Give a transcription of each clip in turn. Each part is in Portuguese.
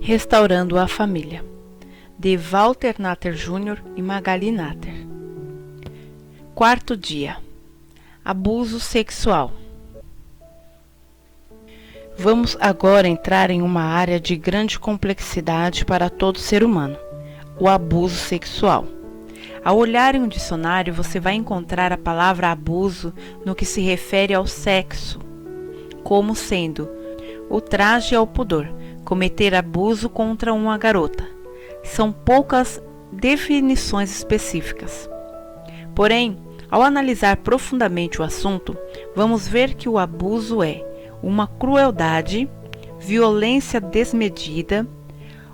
Restaurando a Família, de Walter Natter Jr. e Magali Natter. Quarto dia. Abuso sexual. Vamos agora entrar em uma área de grande complexidade para todo ser humano, o abuso sexual. Ao olhar em um dicionário, você vai encontrar a palavra abuso no que se refere ao sexo, como sendo ultraje ao pudor, cometer abuso contra uma garota. São poucas definições específicas. Porém, ao analisar profundamente o assunto, vamos ver que o abuso é uma crueldade, violência desmedida,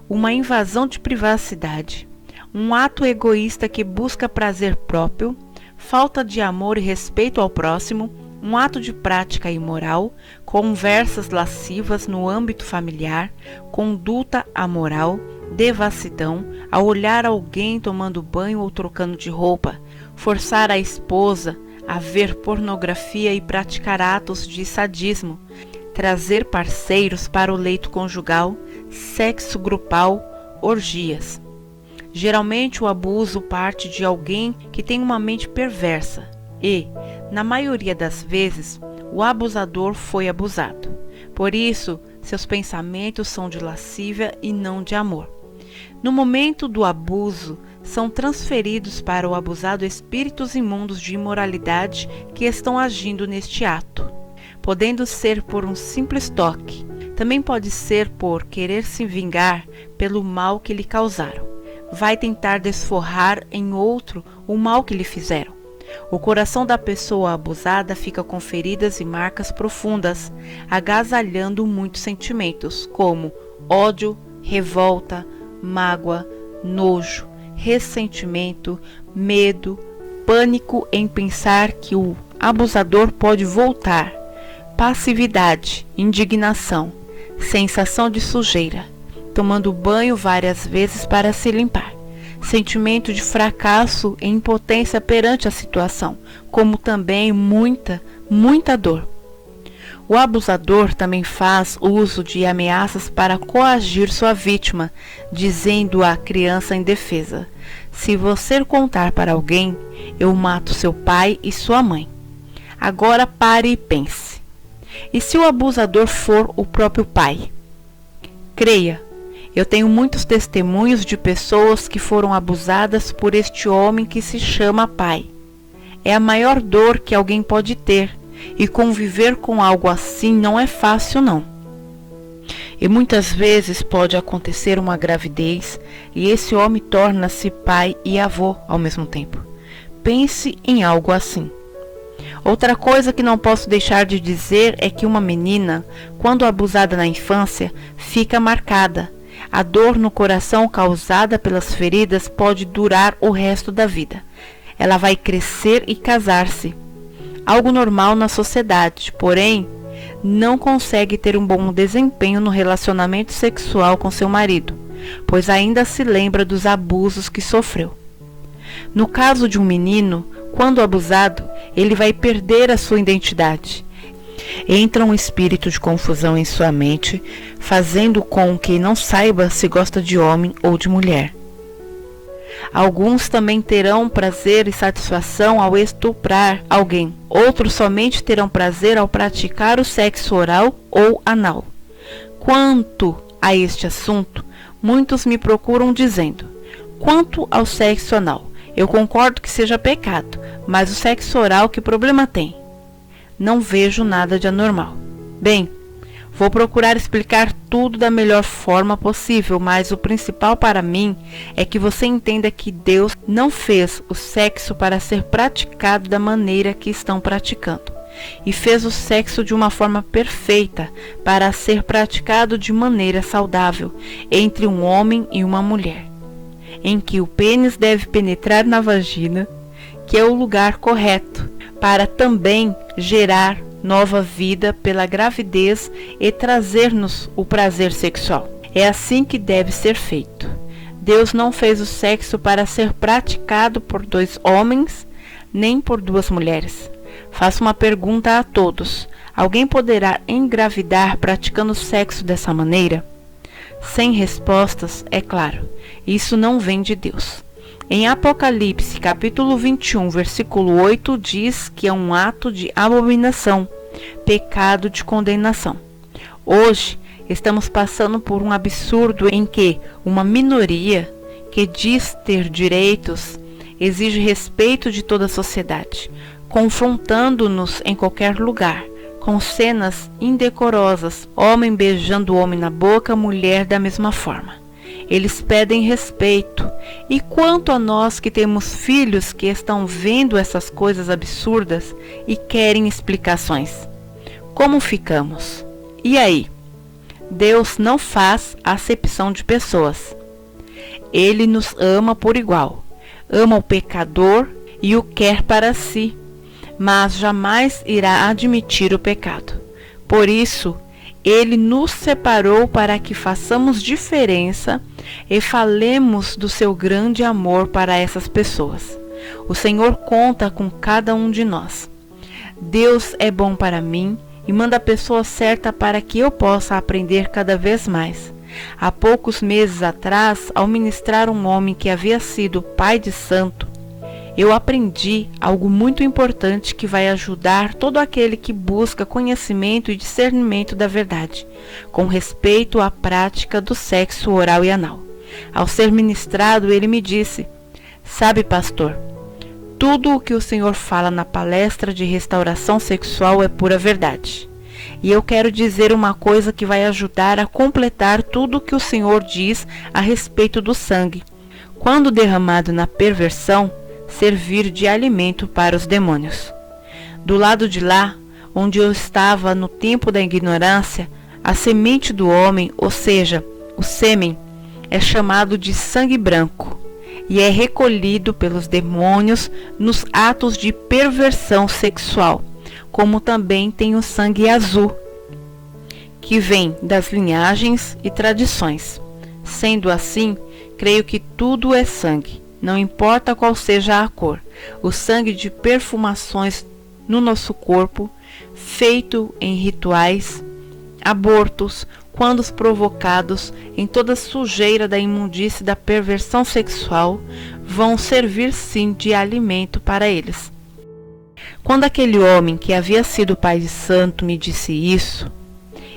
uma invasão de privacidade, um ato egoísta que busca prazer próprio, falta de amor e respeito ao próximo, um ato de prática imoral, conversas lascivas no âmbito familiar, conduta amoral, devassidão, ao olhar alguém tomando banho ou trocando de roupa, forçar a esposa a ver pornografia e praticar atos de sadismo, trazer parceiros para o leito conjugal, sexo grupal, orgias. Geralmente o abuso parte de alguém que tem uma mente perversa e, na maioria das vezes, o abusador foi abusado. Por isso, seus pensamentos são de lascívia e não de amor. No momento do abuso, são transferidos para o abusado espíritos imundos de imoralidade que estão agindo neste ato, podendo ser por um simples toque. Também pode ser por querer se vingar pelo mal que lhe causaram. Vai tentar desforrar em outro o mal que lhe fizeram. O coração da pessoa abusada fica com feridas e marcas profundas, agasalhando muitos sentimentos, como ódio, revolta, mágoa, nojo, ressentimento, medo, pânico em pensar que o abusador pode voltar, passividade, indignação, sensação de sujeira, tomando banho várias vezes para se limpar, sentimento de fracasso e impotência perante a situação, como também muita dor. O abusador também faz uso de ameaças para coagir sua vítima, dizendo à criança indefesa: se você contar para alguém, eu mato seu pai e sua mãe. Agora pare e pense. E se o abusador for o próprio pai? Creia, eu tenho muitos testemunhos de pessoas que foram abusadas por este homem que se chama pai. É a maior dor que alguém pode ter, e conviver com algo assim não é fácil não. E muitas vezes pode acontecer uma gravidez e esse homem torna-se pai e avô ao mesmo tempo. Pense em algo assim. Outra coisa que não posso deixar de dizer é que uma menina, quando abusada na infância, fica marcada. A dor no coração causada pelas feridas pode durar o resto da vida. Ela vai crescer e casar-se. Algo normal na sociedade, porém, não consegue ter um bom desempenho no relacionamento sexual com seu marido, pois ainda se lembra dos abusos que sofreu. No caso de um menino, quando abusado, ele vai perder a sua identidade. Entra um espírito de confusão em sua mente, fazendo com que não saiba se gosta de homem ou de mulher. Alguns também terão prazer e satisfação ao estuprar alguém. Outros somente terão prazer ao praticar o sexo oral ou anal. Quanto a este assunto, muitos me procuram dizendo: quanto ao sexo anal, eu concordo que seja pecado, mas o sexo oral, que problema tem? Não vejo nada de anormal. Bem, vou procurar explicar tudo da melhor forma possível, mas o principal para mim é que você entenda que Deus não fez o sexo para ser praticado da maneira que estão praticando, e fez o sexo de uma forma perfeita para ser praticado de maneira saudável entre um homem e uma mulher, em que o pênis deve penetrar na vagina, que é o lugar correto, para também gerar nova vida pela gravidez e trazer-nos o prazer sexual. É assim que deve ser feito. Deus não fez o sexo para ser praticado por dois homens, nem por duas mulheres. Faço uma pergunta a todos: alguém poderá engravidar praticando sexo dessa maneira? sem respostas, é claro, isso não vem de Deus. Em Apocalipse, capítulo 21, versículo 8, diz que é um ato de abominação, pecado de condenação. Hoje, estamos passando por um absurdo em que uma minoria que diz ter direitos exige respeito de toda a sociedade, confrontando-nos em qualquer lugar, com cenas indecorosas, homem beijando homem na boca, mulher da mesma forma. Eles pedem respeito. E quanto a nós que temos filhos que estão vendo essas coisas absurdas e querem explicações? Como ficamos? E aí? Deus não faz acepção de pessoas. Ele nos ama por igual. Ama o pecador e o quer para si, mas jamais irá admitir o pecado. Por isso, Ele nos separou para que façamos diferença e falemos do seu grande amor para essas pessoas. O Senhor conta com cada um de nós. Deus é bom para mim e manda a pessoa certa para que eu possa aprender cada vez mais. Há poucos meses atrás, ao ministrar um homem que havia sido pai de santo, eu aprendi algo muito importante que vai ajudar todo aquele que busca conhecimento e discernimento da verdade, com respeito à prática do sexo oral e anal. Ao ser ministrado, ele me disse: "Sabe, pastor, tudo o que o Senhor fala na palestra de restauração sexual é pura verdade. E eu quero dizer uma coisa que vai ajudar a completar tudo o que o Senhor diz a respeito do sangue. Quando derramado na perversão, servir de alimento para os demônios. Do lado de lá, onde eu estava no tempo da ignorância, a semente do homem, ou seja, o sêmen, é chamado de sangue branco e é recolhido pelos demônios nos atos de perversão sexual, como também tem o sangue azul, que vem das linhagens e tradições. Sendo assim, creio que tudo é sangue. Não importa qual seja a cor, o sangue de perfumações no nosso corpo, feito em rituais, abortos, quando os provocados em toda a sujeira da imundície da perversão sexual, vão servir sim de alimento para eles. Quando aquele homem que havia sido pai de santo me disse isso,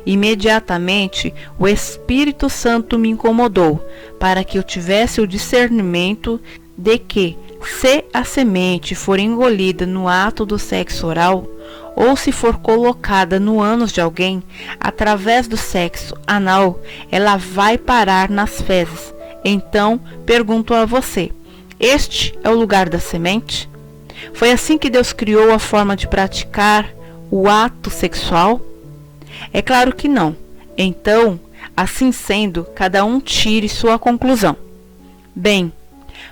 imediatamente o Espírito Santo me incomodou para que eu tivesse o discernimento de que, se a semente for engolida no ato do sexo oral, ou se for colocada no ânus de alguém, através do sexo anal, ela vai parar nas fezes. Então, pergunto a você, este é o lugar da semente? Foi assim que Deus criou a forma de praticar o ato sexual? É claro que não. Então, assim sendo, cada um tire sua conclusão. Bem,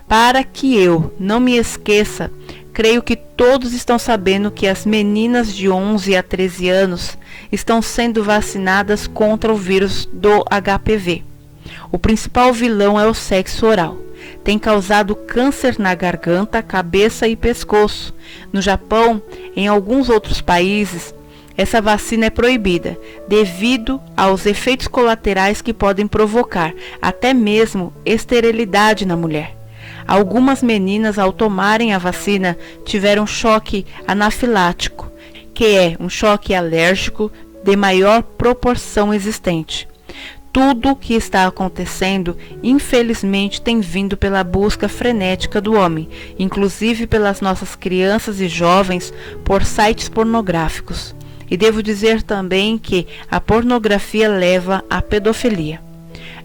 para que eu não me esqueça, creio que todos estão sabendo que as meninas de 11 a 13 anos estão sendo vacinadas contra o vírus do HPV. O principal vilão é o sexo oral. Tem causado câncer na garganta, cabeça e pescoço. No Japão, em alguns outros países, essa vacina é proibida, devido aos efeitos colaterais que podem provocar, até mesmo esterilidade na mulher. Algumas meninas, ao tomarem a vacina, tiveram choque anafilático, que é um choque alérgico de maior proporção existente. Tudo o que está acontecendo, infelizmente, tem vindo pela busca frenética do homem, inclusive pelas nossas crianças e jovens, por sites pornográficos. E devo dizer também que a pornografia leva à pedofilia.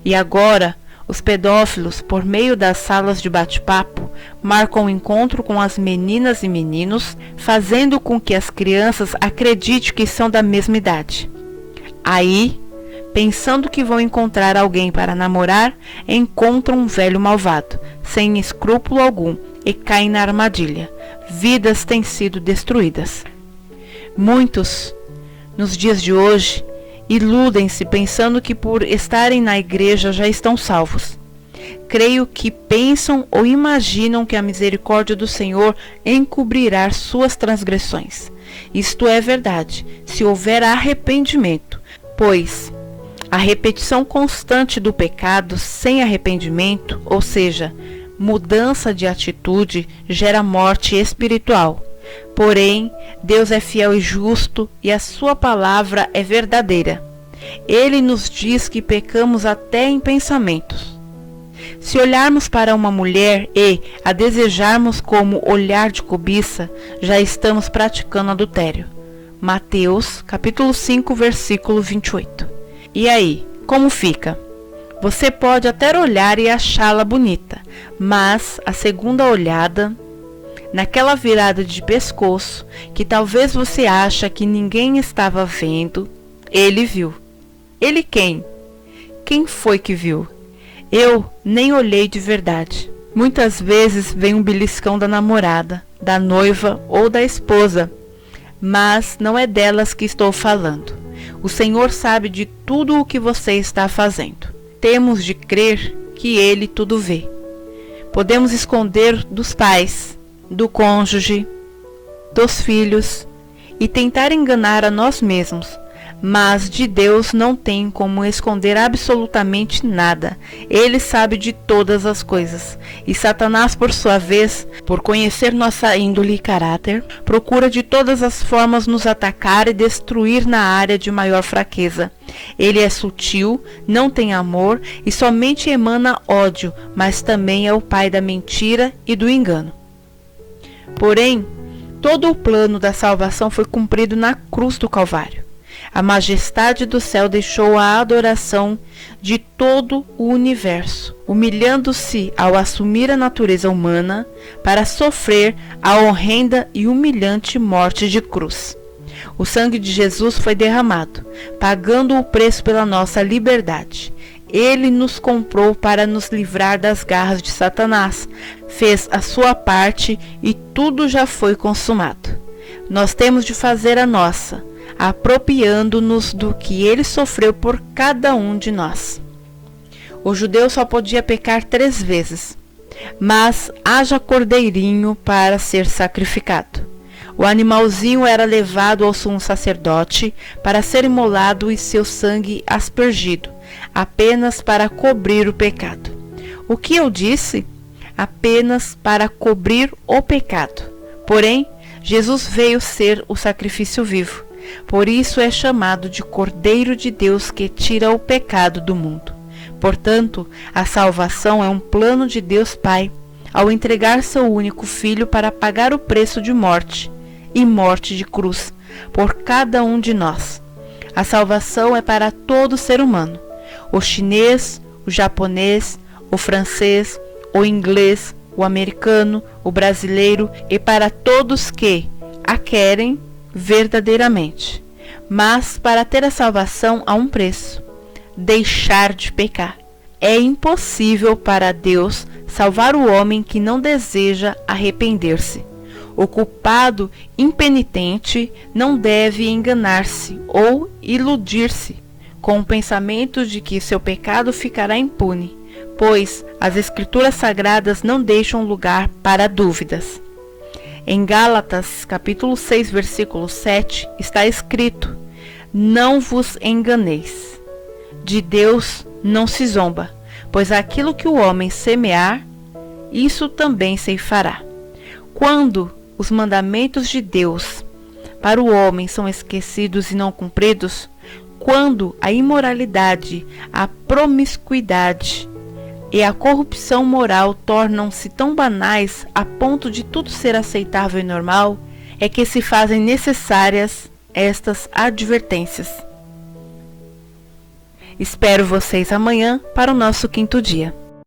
E agora, os pedófilos, por meio das salas de bate-papo, marcam o encontro com as meninas e meninos, fazendo com que as crianças acreditem que são da mesma idade. Aí, pensando que vão encontrar alguém para namorar, encontram um velho malvado, sem escrúpulo algum, e caem na armadilha. Vidas têm sido destruídas. Muitos, nos dias de hoje, iludem-se pensando que por estarem na igreja já estão salvos. Creio que pensam ou imaginam que a misericórdia do Senhor encobrirá suas transgressões. Isto é verdade, se houver arrependimento, pois A repetição constante do pecado sem arrependimento, ou seja, mudança de atitude, gera morte espiritual. Porém, Deus é fiel e justo e a sua palavra é verdadeira. Ele nos diz que pecamos até em pensamentos. Se olharmos para uma mulher e a desejarmos como olhar de cobiça, já estamos praticando adultério. Mateus, capítulo 5, versículo 28. E aí, como fica? Você pode até olhar e achá-la bonita, mas a segunda olhada, naquela virada de pescoço, que talvez você acha que ninguém estava vendo, ele viu. Ele quem? Quem foi que viu? Eu nem olhei de verdade. Muitas vezes vem um beliscão da namorada, da noiva ou da esposa, mas não é delas que estou falando. O Senhor sabe de tudo o que você está fazendo. Temos de crer que Ele tudo vê. Podemos esconder dos pais, do cônjuge, dos filhos e tentar enganar a nós mesmos, mas de Deus não tem como esconder absolutamente nada. Ele sabe de todas as coisas. E Satanás, por sua vez, por conhecer nossa índole e caráter, procura de todas as formas nos atacar e destruir na área de maior fraqueza. Ele é sutil, não tem amor e somente emana ódio, mas também é o pai da mentira e do engano. Porém, todo o plano da salvação foi cumprido na cruz do Calvário. A majestade do céu deixou a adoração de todo o universo, humilhando-se ao assumir a natureza humana para sofrer a horrenda e humilhante morte de cruz. O sangue de Jesus foi derramado, pagando o preço pela nossa liberdade. Ele nos comprou para nos livrar das garras de Satanás, fez a sua parte e tudo já foi consumado. Nós temos de fazer a nossa, apropriando-nos do que ele sofreu por cada um de nós. O judeu só podia pecar 3 vezes, mas haja cordeirinho para ser sacrificado. O animalzinho era levado ao sumo sacerdote para ser imolado e seu sangue aspergido, apenas para cobrir o pecado. O que eu disse? Apenas para cobrir o pecado. Porém, Jesus veio ser o sacrifício vivo. Por isso é chamado de Cordeiro de Deus que tira o pecado do mundo. Portanto, a salvação é um plano de Deus Pai, ao entregar seu único Filho para pagar o preço de morte, e morte de cruz, por cada um de nós. A salvação é para todo ser humano, o chinês, o japonês, o francês, o inglês, o americano, o brasileiro e para todos que a querem verdadeiramente. Mas para ter a salvação há um preço: deixar de pecar. É impossível para Deus salvar o homem que não deseja arrepender-se. O culpado impenitente não deve enganar-se ou iludir-se com o pensamento de que seu pecado ficará impune, pois as Escrituras Sagradas não deixam lugar para dúvidas. Em Gálatas, capítulo 6, versículo 7, está escrito: não vos enganeis. De Deus não se zomba, pois aquilo que o homem semear, isso também ceifará. Quando os mandamentos de Deus para o homem são esquecidos e não cumpridos, quando a imoralidade, a promiscuidade e a corrupção moral tornam-se tão banais a ponto de tudo ser aceitável e normal, é que se fazem necessárias estas advertências. Espero vocês amanhã para o nosso 5º dia.